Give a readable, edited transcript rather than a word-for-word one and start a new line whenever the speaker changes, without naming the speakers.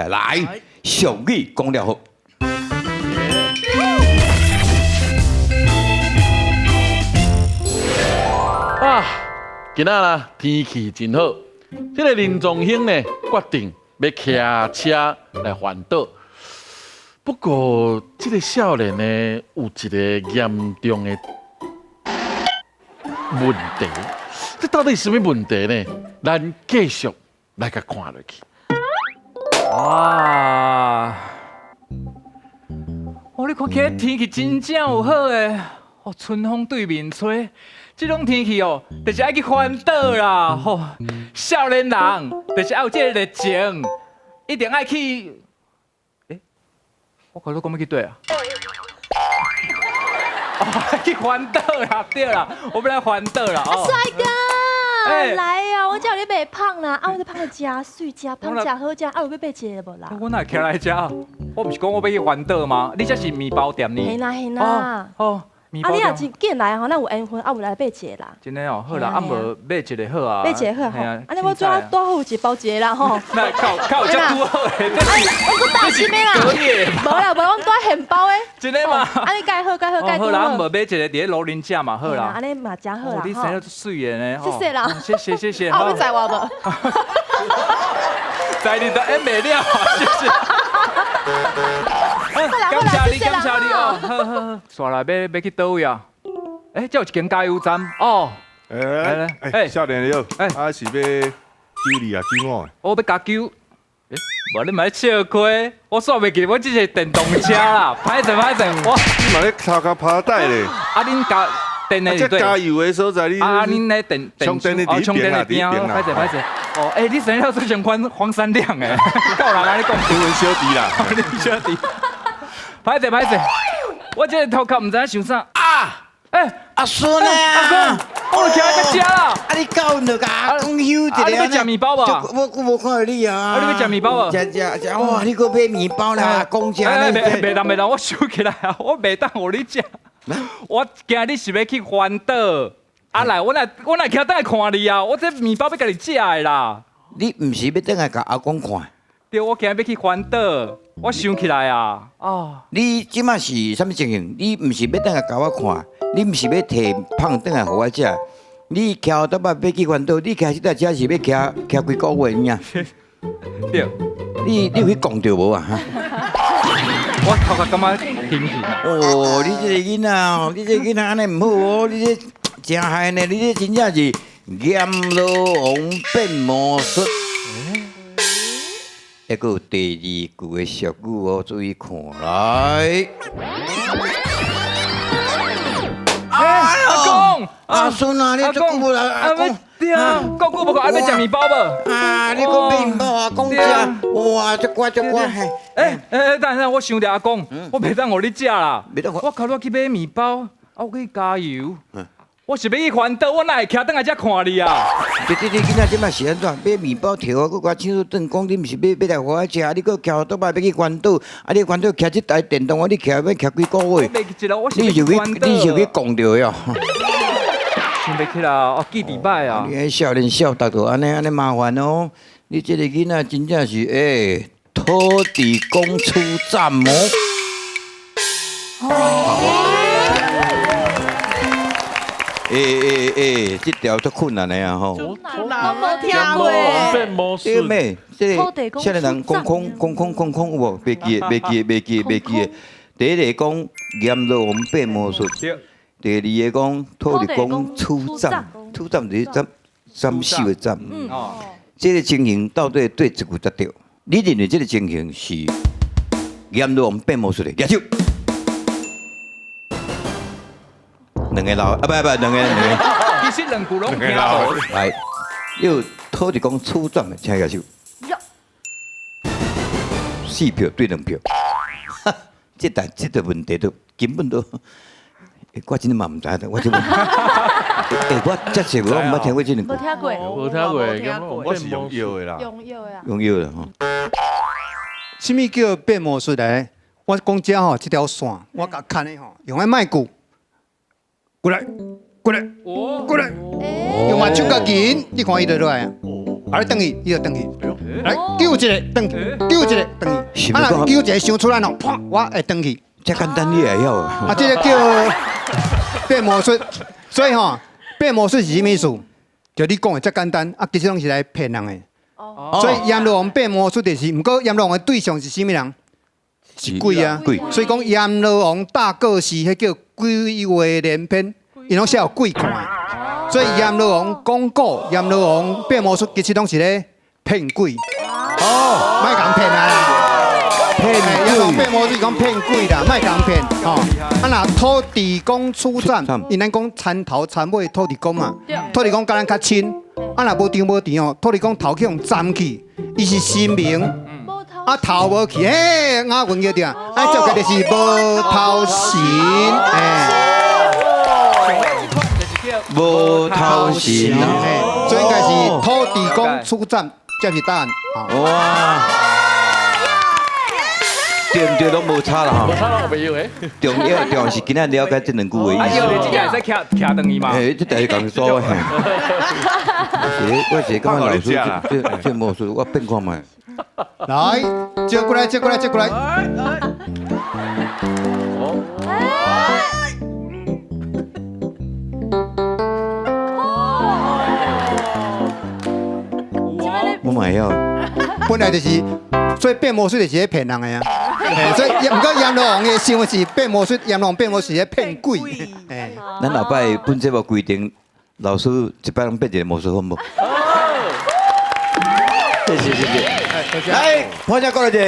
来，俗语讲了好。
啊，今仔啦天气真好，这个林宗兴呢决定要骑车来环岛。不过，这个少年呢有一个严重的问题，这到底是什么问题呢？咱继续来甲看落去。
哇！你看起来天气真正有好诶，春风对面吹，这种天气哦，就是爱去环岛啦。少年人就是要有这个热情，一定爱去。我看你讲要去对啊？去环岛啦，对啦，我们来环岛啦。
帅哥，
哎
来呀！我叫你别胖啦，我这胖的加水加胖加好加，有要买一个无啦？
我哪会起来吃？我不是讲我要去环岛吗？你这是面包店呢？
嘿啦嘿啦。
面包店。
你若真紧来吼，咱有缘分，有来买一个啦。
真的哦，好啦，无买一个好啊。
买一个好吼，安尼我怎多好一包一个啦吼。
那靠有这拄好诶，
我搁大钱的啦。
隔夜。
无啦，无我多现包诶。
真的吗？
安尼盖好盖好盖
好啦，我无买一个伫咧楼林架嘛，好啦。
安尼嘛真好啦。
你生得水的呢。
谢谢啦。
谢谢。
啊，要载我无？
载你的还没了，谢谢。感谢你哦，好。刷来要去倒位啊？这有一间加油站哦。
少年了，是要救你啊，救我？
我要加油。无你咪笑亏，我煞袂记我这是电动车啦，歹势，我。
你嘛咧头壳趴带咧？
恁加电的
这加油的所在，你
恁咧电
充电的
充电的边啊，歹势。你生了做相款黄山亮诶，够人安尼讲。
英文小弟啦，
你小弟。歹势，我这个头壳唔知影想啥啊？
阿孙啊，
阿公，我徛喺遮啦。
你到就甲阿公休一下。
你要食面包无？
我无看到你啊。
你要食面包无？
食，哇！你搁买面包啦，阿公食咧。
袂当，我收起来啊！我袂当互你食。我今日是要去环岛。来，我来徛等来看你啊！我这面包要甲你食的啦。
你毋是要等来甲阿公看？
对，我今日要去环岛，我想起来啊。
你即马是啥物情形？你毋是要等来甲我看？你毋是要摕胖等来互我食？你骑到尾要去环岛，你骑这台车是要骑几个月呢？
对。
你有去讲着无啊？
我头壳感觉兴趣。
哦，你这个囡仔，你这个囡仔安尼唔好哦，你这真害呢，你这真正是阎罗王变魔术。还佫有第二句的俗语哦，注意看来。
阿公，
阿孙啊，你足久无来？阿公，
对啊，够久无看，要食面包无？
你讲面包阿公食，哇，足乖。
等，我想着阿公，我袂当互你食啦。
袂当
我靠，我去买面包，我去加油。我是要去环岛，我哪会徛等来遮看你啊？
对，囡仔即摆是安怎？买面包条啊，佮我唱转讲，你毋是要来互我食，你佮徛倒摆要去环岛，你环岛骑这台电动啊，你骑要骑几个月？你是去讲着哟？
想袂起来，记伫摆啊！
你少年少达到安尼麻烦哦！你这个囡仔真正是土地公出战魔。这条足困难的啊吼！
我无听过。
变魔术。
对咩？这个少年人讲有无？袂记的。第一个讲阎罗王变魔术，第二个讲土地公出战，出战就是斩首的斩。这个情形到底对一句才对？你认为这个情形是阎罗王变魔术的？举手。两个老不，两个。
其实两句拢听无。
来，有土地公出战的，请举手。4票对2票，这个问题都根本都，我真嘛唔知的，我真。我这次我冇听过这个。
无听过。
无听过，
我是用药的啦。
用药的吼。
什么叫变魔术嘞？我讲遮吼，这条线我甲看的吼，用个麦骨，过来，用眼睭较紧，你看伊就落来啊。啊，你等去，伊就等去，来救一个等去，救一个等去，啊，若救一个想出来咯，砰，我会等去。
这简单你也要啊？
啊，这个叫变魔术，所以吼，变魔术是什么意思？就你讲的这简单，啊，其实拢是来骗人的。所以阎罗王变魔术就是，不过阎罗王的对象是什么人？是鬼啊！
鬼
所以讲阎罗王大过世，迄叫鬼话连篇，伊拢写有鬼看的。所以阎罗王讲古，阎罗王变魔术其实拢是咧骗鬼。哦，莫讲骗啊啦！骗阎罗王变魔术讲骗鬼啦，莫讲骗哦。啊那土地公出战，因咱讲参头参尾土地公嘛，土地公甲咱较亲。啊若无张无甜哦，土地公头去用斩去，伊是神明。啊头无去，嘿，押韵叫对啊，啊这个就是无头神，
无头神啊，
所以应该是土地公出战，这是答案。
哇，对唔对拢无差啦
我
哈。
差到我没有诶。
重要是今仔了解这两句话意
啊，
思。
有你真正会使徛等伊嘛？
哎，这第一讲说嘿。我是感觉老师这魔术我变看卖。
来，接过来，接过来，接过来。
我买要。
本来就是，所以变魔术就是在骗人的呀。所以唔过阎罗王的想的是变魔术，阎罗王变魔术是在骗鬼。哎，
咱后摆本节目规定，老师一摆拢变一个魔术好无？谢谢谢谢。来，潘家过来者。